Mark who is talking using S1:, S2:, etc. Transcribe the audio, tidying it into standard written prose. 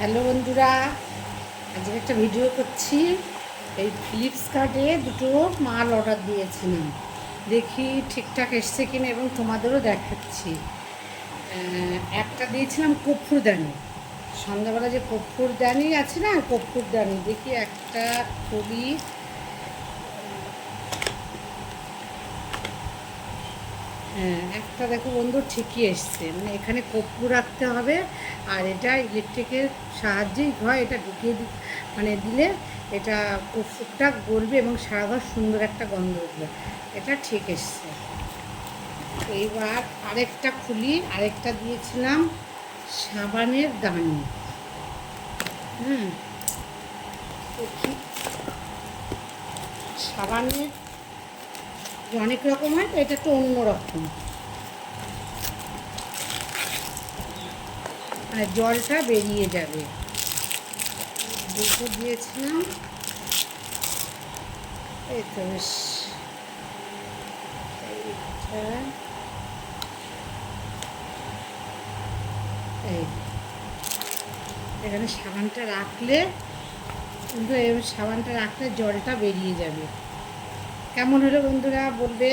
S1: Hello বন্ধুরা, আজকে একটা ভিডিও করছি। এই ফ্লিপকার্টে দুটো মাল অর্ডার দিয়েছিলাম, দেখি ঠিকঠাক এসছে কিনা এবং তোমাদেরও দেখাচ্ছি। একটা দিয়েছিলাম কর্পূরদানি, সন্ধ্যাবেলা যে কর্পূরদানি আছে না, কর্পূরদানি দেখি একটা খুবই হ্যাঁ, একটা দেখো বন্ধু ঠিকই এসছে, মানে এখানে কর্পূর রাখতে হবে আর এটা ইলেকট্রিকের সাহায্যেই হয়, এটা ঢুকিয়ে মানে দিলে এটা কর্পূরটা গলবে এবং সারা ঘর সুন্দর একটা গন্ধ উঠবে। এটা ঠিক এসছে। এইবার আরেকটা খুলি, আরেকটা দিয়েছিলাম সাবানের দানি। হুম, দেখি সাবানের অনেক রকম হয় তো, এটা একটু অন্য রকম, মানে জলটা বেরিয়ে যাবে। দুটো দিয়েছিলাম, এই তো বেশ। এইটা এই এখানে সাবানটা রাখলে কিন্তু, এই সাবানটা রাখলে জলটা বেরিয়ে যাবে। কেমন হলো বন্ধুরা বলবে।